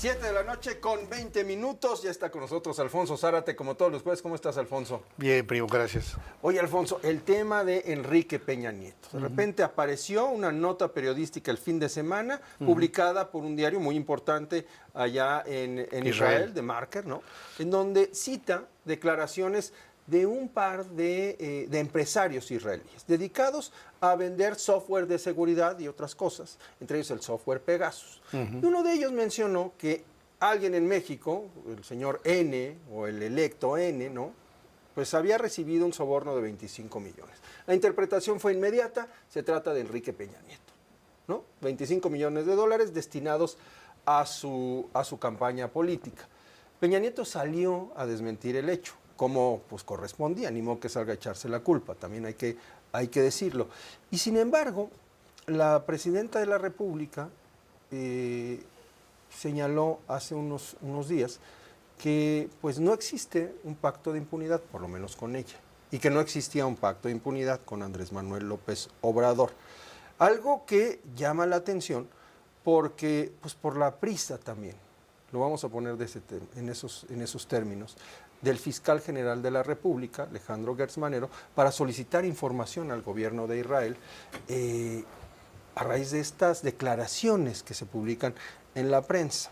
7 de la noche con 20 minutos. Ya está con nosotros Alfonso Zárate, como todos los jueves. ¿Cómo estás, Alfonso? Bien, primo, gracias. Oye, Alfonso, el tema de Enrique Peña Nieto. De repente apareció una nota periodística el fin de semana, publicada por un diario muy importante allá en Israel, de Marker, ¿no? En donde cita declaraciones de un par de empresarios israelíes dedicados a vender software de seguridad y otras cosas, entre ellos el software Pegasus. Y uno de ellos mencionó que alguien en México, el señor N o el electo N, ¿no?, pues había recibido un soborno de 25 millones. La interpretación fue inmediata, se trata de Enrique Peña Nieto, ¿no? 25 millones de dólares destinados a su campaña política. Peña Nieto salió a desmentir el hecho, como pues correspondía, ni modo que salga a echarse la culpa, también hay que decirlo. Y sin embargo, la presidenta de la República señaló hace unos días que pues no existe un pacto de impunidad, por lo menos con ella, y que no existía un pacto de impunidad con Andrés Manuel López Obrador. Algo que llama la atención porque, pues por la prisa también, lo vamos a poner en esos términos, del fiscal general de la República, Alejandro Gertz Manero, para solicitar información al gobierno de Israel a raíz de estas declaraciones que se publican en la prensa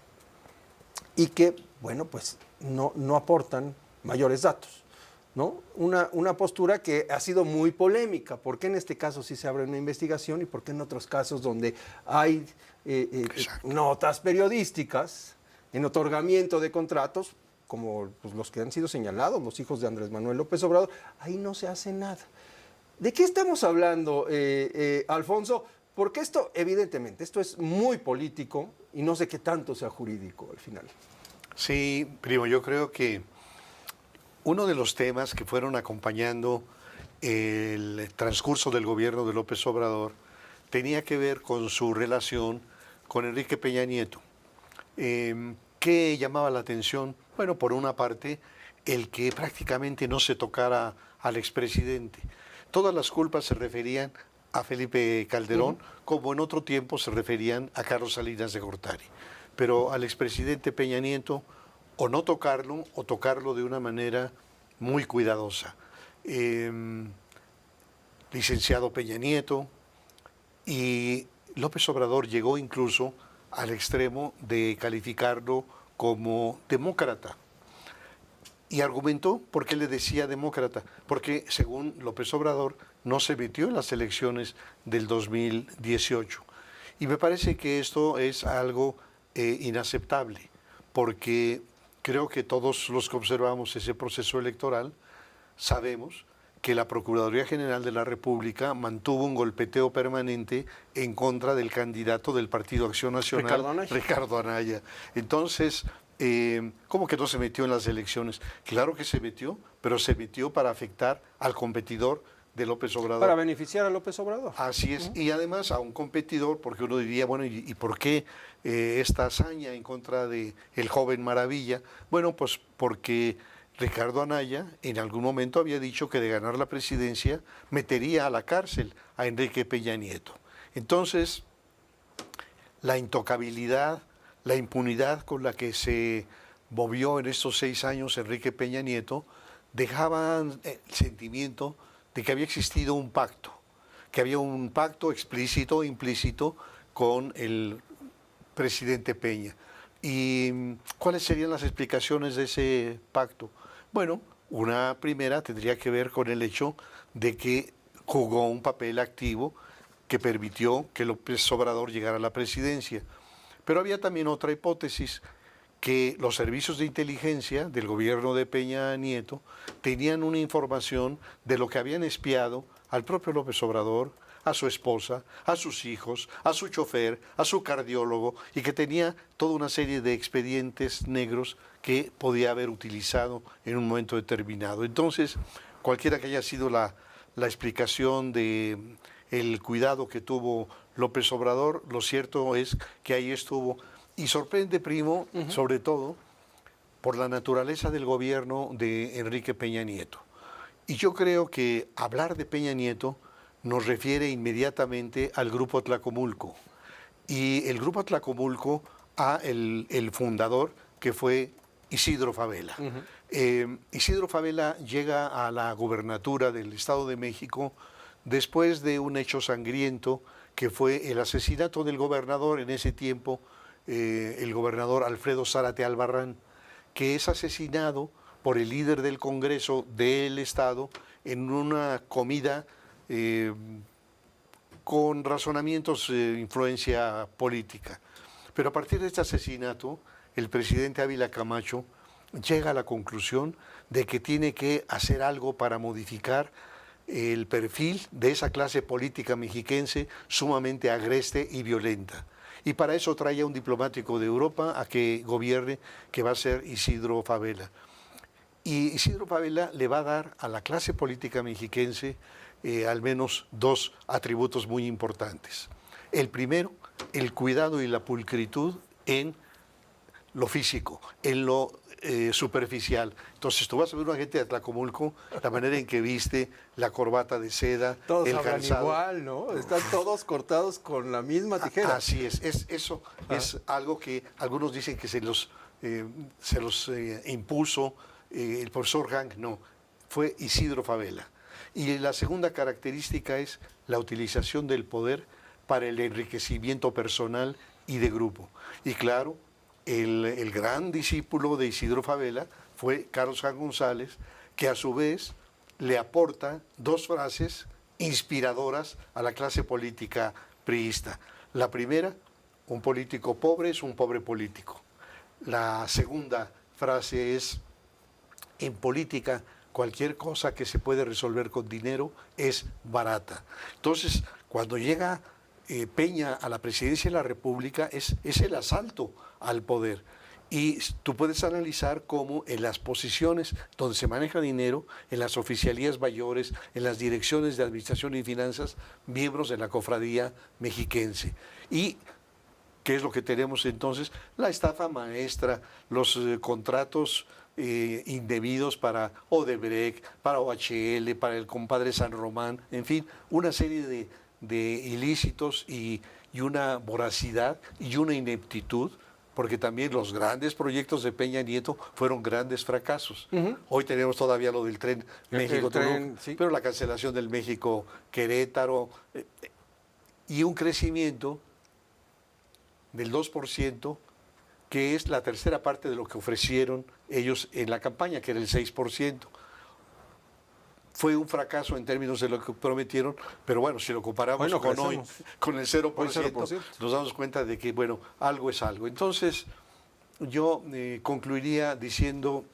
y que, bueno, pues no aportan mayores datos, ¿no? Una postura que ha sido muy polémica. ¿Por qué en este caso sí se abre una investigación y por qué en otros casos donde hay notas periodísticas en otorgamiento de contratos, como pues, los que han sido señalados, los hijos de Andrés Manuel López Obrador, ahí no se hace nada? ¿De qué estamos hablando, Alfonso? Porque esto, evidentemente, esto es muy político y no sé qué tanto sea jurídico al final. Sí, primo, yo creo que uno de los temas que fueron acompañando el transcurso del gobierno de López Obrador tenía que ver con su relación con Enrique Peña Nieto. ¿Qué llamaba la atención? Bueno, por una parte, el que prácticamente no se tocara al expresidente. Todas las culpas se referían a Felipe Calderón, como en otro tiempo se referían a Carlos Salinas de Gortari. Pero al expresidente Peña Nieto, o no tocarlo, o tocarlo de una manera muy cuidadosa. Licenciado Peña Nieto, y López Obrador llegó incluso al extremo de calificarlo como demócrata. Y argumentó por qué le decía demócrata, porque según López Obrador no se metió en las elecciones del 2018. Y me parece que esto es algo inaceptable, porque creo que todos los que observamos ese proceso electoral sabemos que la Procuraduría General de la República mantuvo un golpeteo permanente en contra del candidato del Partido Acción Nacional, Ricardo Anaya. Entonces, ¿cómo que no se metió en las elecciones? Claro que se metió, pero se metió para afectar al competidor de López Obrador. Para beneficiar a López Obrador. Así es, y además a un competidor, porque uno diría, bueno, ¿y por qué esta hazaña en contra de el joven Maravilla? Bueno, pues porque Ricardo Anaya en algún momento había dicho que de ganar la presidencia metería a la cárcel a Enrique Peña Nieto. Entonces, la intocabilidad, la impunidad con la que se movió en estos 6 años Enrique Peña Nieto dejaban el sentimiento de que había existido un pacto, que había un pacto explícito e implícito con el presidente Peña. ¿Y cuáles serían las explicaciones de ese pacto? Bueno, una primera tendría que ver con el hecho de que jugó un papel activo que permitió que López Obrador llegara a la presidencia. Pero había también otra hipótesis, que los servicios de inteligencia del gobierno de Peña Nieto tenían una información de lo que habían espiado al propio López Obrador, a su esposa, a sus hijos, a su chofer, a su cardiólogo, y que tenía toda una serie de expedientes negros que podía haber utilizado en un momento determinado. Entonces, cualquiera que haya sido la explicación de el cuidado que tuvo López Obrador, lo cierto es que ahí estuvo. Y sorprende, primo, sobre todo, por la naturaleza del gobierno de Enrique Peña Nieto. Y yo creo que hablar de Peña Nieto nos refiere inmediatamente al Grupo Tlacomulco. Y el Grupo Tlacomulco a el fundador, que fue Isidro Fabela. Isidro Fabela llega a la gubernatura del Estado de México después de un hecho sangriento que fue el asesinato del gobernador en ese tiempo, el gobernador Alfredo Zárate Albarrán, que es asesinado por el líder del Congreso del Estado en una comida con razonamientos de influencia política. Pero a partir de este asesinato, el presidente Ávila Camacho llega a la conclusión de que tiene que hacer algo para modificar el perfil de esa clase política mexiquense sumamente agreste y violenta. Y para eso trae a un diplomático de Europa a que gobierne, que va a ser Isidro Fabela. Y Isidro Fabela le va a dar a la clase política mexiquense al menos dos atributos muy importantes. El primero, el cuidado y la pulcritud en lo físico, en lo superficial. Entonces tú vas a ver una gente de Tlacomulco, la manera en que viste, la corbata de seda, todos el hablan calzado. igual, ¿no? Están todos cortados con la misma tijera. Así es, eso es algo que algunos dicen que se los impuso el profesor Hank, no, fue Isidro Fabela. Y la segunda característica es la utilización del poder para el enriquecimiento personal y de grupo. Y claro, el gran discípulo de Isidro Fabela fue Carlos Hank González, que a su vez le aporta dos frases inspiradoras a la clase política priista. La primera, un político pobre es un pobre político. La segunda frase es, en política, cualquier cosa que se puede resolver con dinero es barata. Entonces, cuando llega Peña a la presidencia de la República, es el asalto al poder. Y tú puedes analizar cómo en las posiciones donde se maneja dinero, en las oficialías mayores, en las direcciones de administración y finanzas, miembros de la cofradía mexiquense. Y ¿qué es lo que tenemos entonces? La estafa maestra, los contratos indebidos para Odebrecht, para OHL, para el compadre San Román, en fin, una serie de ilícitos y una voracidad y una ineptitud, porque también los grandes proyectos de Peña Nieto fueron grandes fracasos. Hoy tenemos todavía lo del tren México-Toluca, sí, pero la cancelación del México-Querétaro y un crecimiento del 2%, que es la tercera parte de lo que ofrecieron ellos en la campaña, que era el 6%. Fue un fracaso en términos de lo que prometieron, pero bueno, si lo comparamos con hoy, con el 0%, nos damos cuenta de que, bueno, algo es algo. Entonces, yo concluiría diciendo,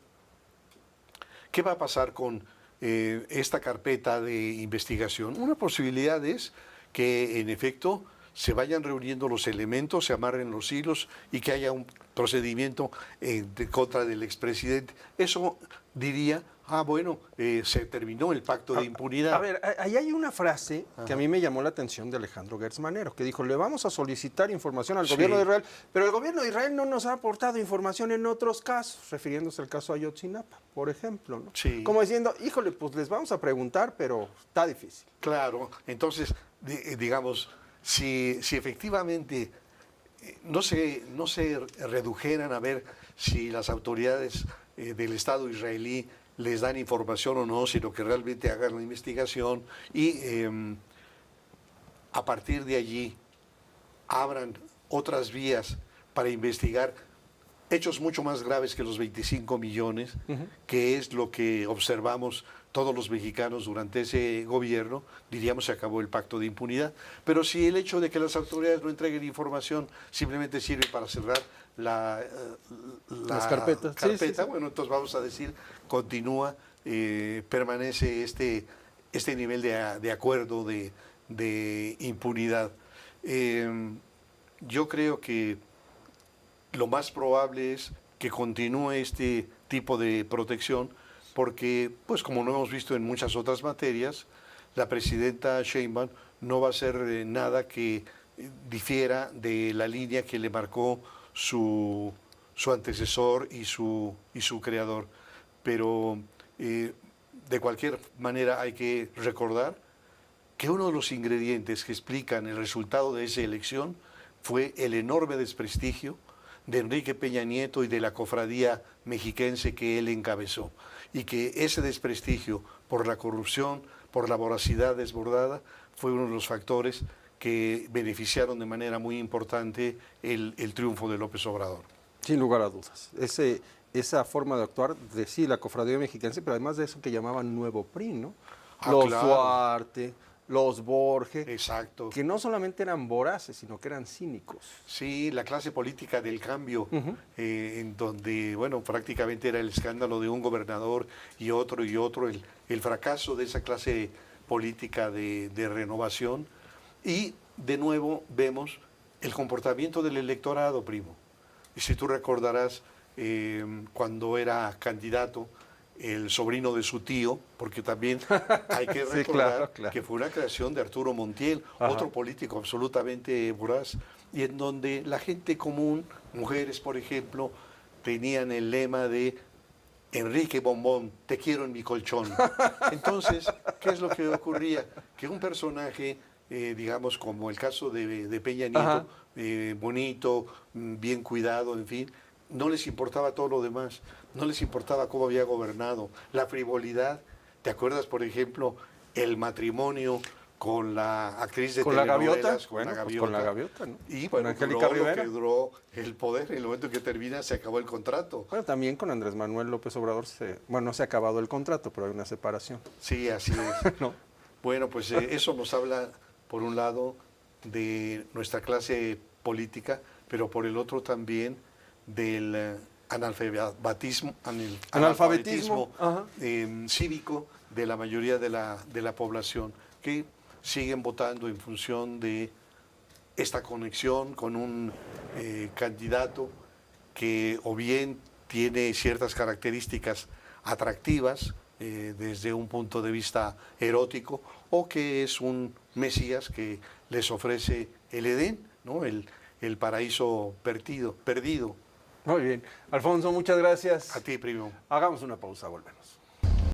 ¿qué va a pasar con esta carpeta de investigación? Una posibilidad es que, en efecto, se vayan reuniendo los elementos, se amarren los hilos y que haya un procedimiento en contra del expresidente. Eso diría, bueno, se terminó el pacto de impunidad. A ver, ahí hay una frase que a mí me llamó la atención de Alejandro Gertz Manero, que dijo, le vamos a solicitar información al gobierno de Israel, pero el gobierno de Israel no nos ha aportado información en otros casos, refiriéndose al caso Ayotzinapa, por ejemplo, ¿no? Sí. Como diciendo, híjole, pues les vamos a preguntar, pero está difícil. Claro, entonces, digamos, si efectivamente no se redujeran a ver si las autoridades del Estado israelí les dan información o no, sino que realmente hagan la investigación y a partir de allí abran otras vías para investigar hechos mucho más graves que los 25 millones, que es lo que observamos todos los mexicanos durante ese gobierno, diríamos se acabó el pacto de impunidad. Pero si el hecho de que las autoridades no entreguen información simplemente sirve para cerrar las carpetas, sí. Bueno, entonces vamos a decir, continúa, permanece este nivel de acuerdo de impunidad. Yo creo que lo más probable es que continúe este tipo de protección porque, pues como lo hemos visto en muchas otras materias, la presidenta Sheinbaum no va a hacer nada que difiera de la línea que le marcó su antecesor y su creador. Pero de cualquier manera hay que recordar que uno de los ingredientes que explican el resultado de esa elección fue el enorme desprestigio de Enrique Peña Nieto y de la cofradía mexiquense que él encabezó. Y que ese desprestigio por la corrupción, por la voracidad desbordada, fue uno de los factores que beneficiaron de manera muy importante el triunfo de López Obrador. Sin lugar a dudas. Esa forma de actuar de sí, la cofradía mexiquense, pero además de eso que llamaban Nuevo PRI, ¿no? Los Claro. Duarte, los Borges, Exacto. que no solamente eran voraces, sino que eran cínicos. Sí, la clase política del cambio, en donde, bueno, prácticamente era el escándalo de un gobernador y otro, el fracaso de esa clase política de renovación. Y de nuevo vemos el comportamiento del electorado, primo. Y si tú recordarás, cuando era candidato, el sobrino de su tío, porque también hay que recordar Sí, claro, claro. que fue una creación de Arturo Montiel, Ajá. otro político absolutamente voraz, y en donde la gente común, mujeres por ejemplo, tenían el lema de Enrique Bombón, te quiero en mi colchón. Entonces, ¿qué es lo que ocurría? Que un personaje, digamos, como el caso de Peña Nieto, bonito, bien cuidado, en fin, no les importaba todo lo demás, no les importaba cómo había gobernado, la frivolidad. ¿Te acuerdas, por ejemplo, el matrimonio con la actriz de ¿Con la telenovelas, gaviota? con la Bueno, pues gaviota? con la gaviota, ¿no? Y Con bueno, Angélica duró lo Rivera. que duró el poder, en el momento que termina se acabó el contrato. Bueno, también con Andrés Manuel López Obrador, no se ha acabado el contrato, pero hay una separación. Sí, así es. ¿No? Bueno, pues eso nos habla, por un lado, de nuestra clase política, pero por el otro también del analfabetismo Ajá. cívico de la mayoría de la población, que siguen votando en función de esta conexión con un candidato que o bien tiene ciertas características atractivas desde un punto de vista erótico, o que es un Mesías que les ofrece el Edén, ¿no? El paraíso perdido. Muy bien. Alfonso, muchas gracias. A ti, primo. Hagamos una pausa, volvemos.